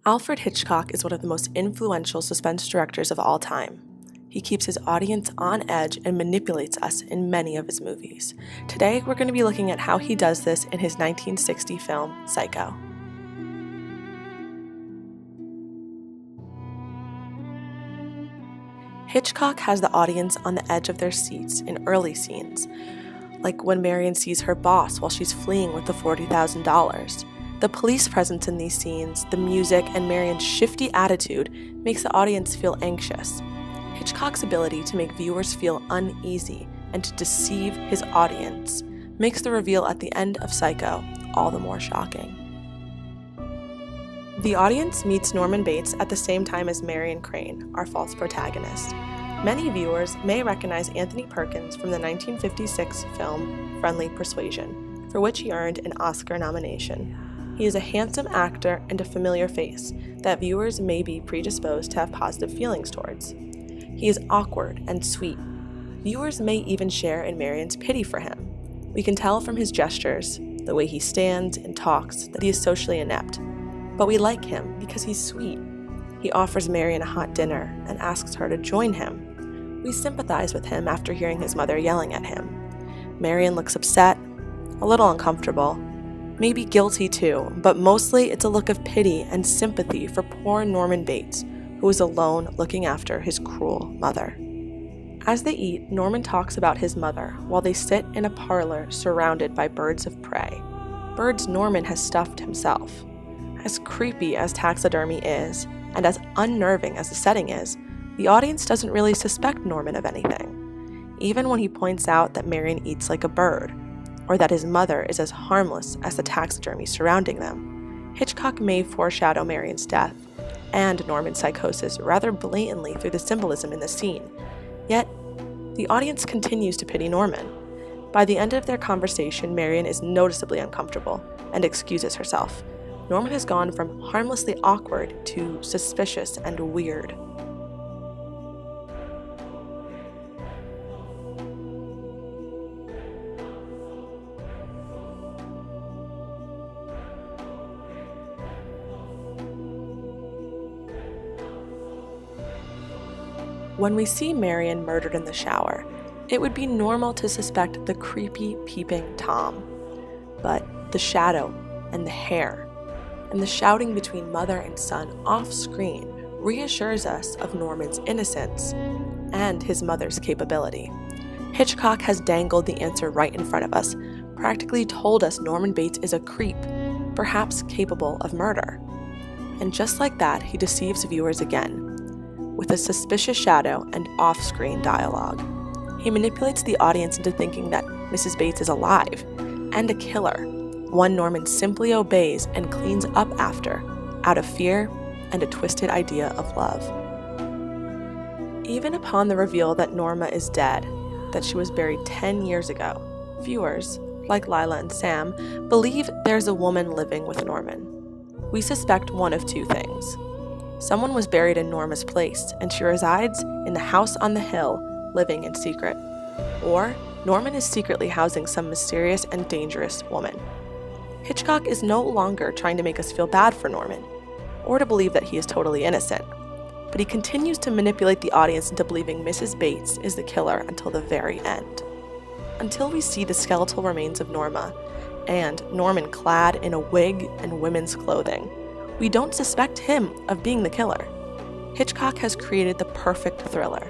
Alfred Hitchcock is one of the most influential suspense directors of all time. He keeps his audience on edge and manipulates us in many of his movies. Today, we're going to be looking at how he does this in his 1960 film, Psycho. Hitchcock has the audience on the edge of their seats in early scenes, like when Marion sees her boss while she's fleeing with the $40,000. The police presence in these scenes, the music, and Marion's shifty attitude makes the audience feel anxious. Hitchcock's ability to make viewers feel uneasy and to deceive his audience makes the reveal at the end of Psycho all the more shocking. The audience meets Norman Bates at the same time as Marion Crane, our false protagonist. Many viewers may recognize Anthony Perkins from the 1956 film Friendly Persuasion, for which he earned an Oscar nomination. He is a handsome actor and a familiar face that viewers may be predisposed to have positive feelings towards. He is awkward and sweet. Viewers may even share in Marion's pity for him. We can tell from his gestures, the way he stands and talks, that he is socially inept. But we like him because he's sweet. He offers Marion a hot dinner and asks her to join him. We sympathize with him after hearing his mother yelling at him. Marion looks upset, a little uncomfortable, maybe guilty too, but mostly it's a look of pity and sympathy for poor Norman Bates, who is alone looking after his cruel mother. As they eat, Norman talks about his mother while they sit in a parlor surrounded by birds of prey, birds Norman has stuffed himself. As creepy as taxidermy is, and as unnerving as the setting is, the audience doesn't really suspect Norman of anything. Even when he points out that Marion eats like a bird, or that his mother is as harmless as the taxidermy surrounding them, Hitchcock may foreshadow Marion's death and Norman's psychosis rather blatantly through the symbolism in the scene. Yet, the audience continues to pity Norman. By the end of their conversation, Marion is noticeably uncomfortable and excuses herself. Norman has gone from harmlessly awkward to suspicious and weird. When we see Marion murdered in the shower, it would be normal to suspect the creepy, peeping Tom. But the shadow and the hair and the shouting between mother and son off-screen reassures us of Norman's innocence and his mother's capability. Hitchcock has dangled the answer right in front of us, practically told us Norman Bates is a creep, perhaps capable of murder. And just like that, he deceives viewers again, with a suspicious shadow and off-screen dialogue. He manipulates the audience into thinking that Mrs. Bates is alive and a killer, one Norman simply obeys and cleans up after, out of fear and a twisted idea of love. Even upon the reveal that Norma is dead, that she was buried 10 years ago, viewers, like Lila and Sam, believe there's a woman living with Norman. We suspect one of two things. Someone was buried in Norma's place, and she resides in the house on the hill, living in secret. Or Norman is secretly housing some mysterious and dangerous woman. Hitchcock is no longer trying to make us feel bad for Norman, or to believe that he is totally innocent, but he continues to manipulate the audience into believing Mrs. Bates is the killer until the very end. Until we see the skeletal remains of Norma, and Norman clad in a wig and women's clothing, we don't suspect him of being the killer. Hitchcock has created the perfect thriller.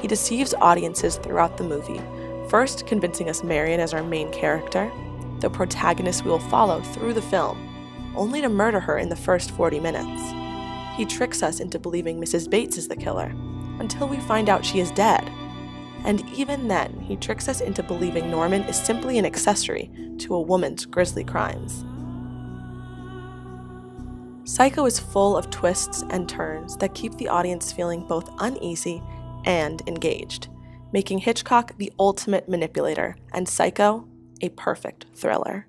He deceives audiences throughout the movie, first convincing us Marion is our main character, the protagonist we will follow through the film, only to murder her in the first 40 minutes. He tricks us into believing Mrs. Bates is the killer, until we find out she is dead. And even then, he tricks us into believing Norman is simply an accessory to a woman's grisly crimes. Psycho is full of twists and turns that keep the audience feeling both uneasy and engaged, making Hitchcock the ultimate manipulator and Psycho a perfect thriller.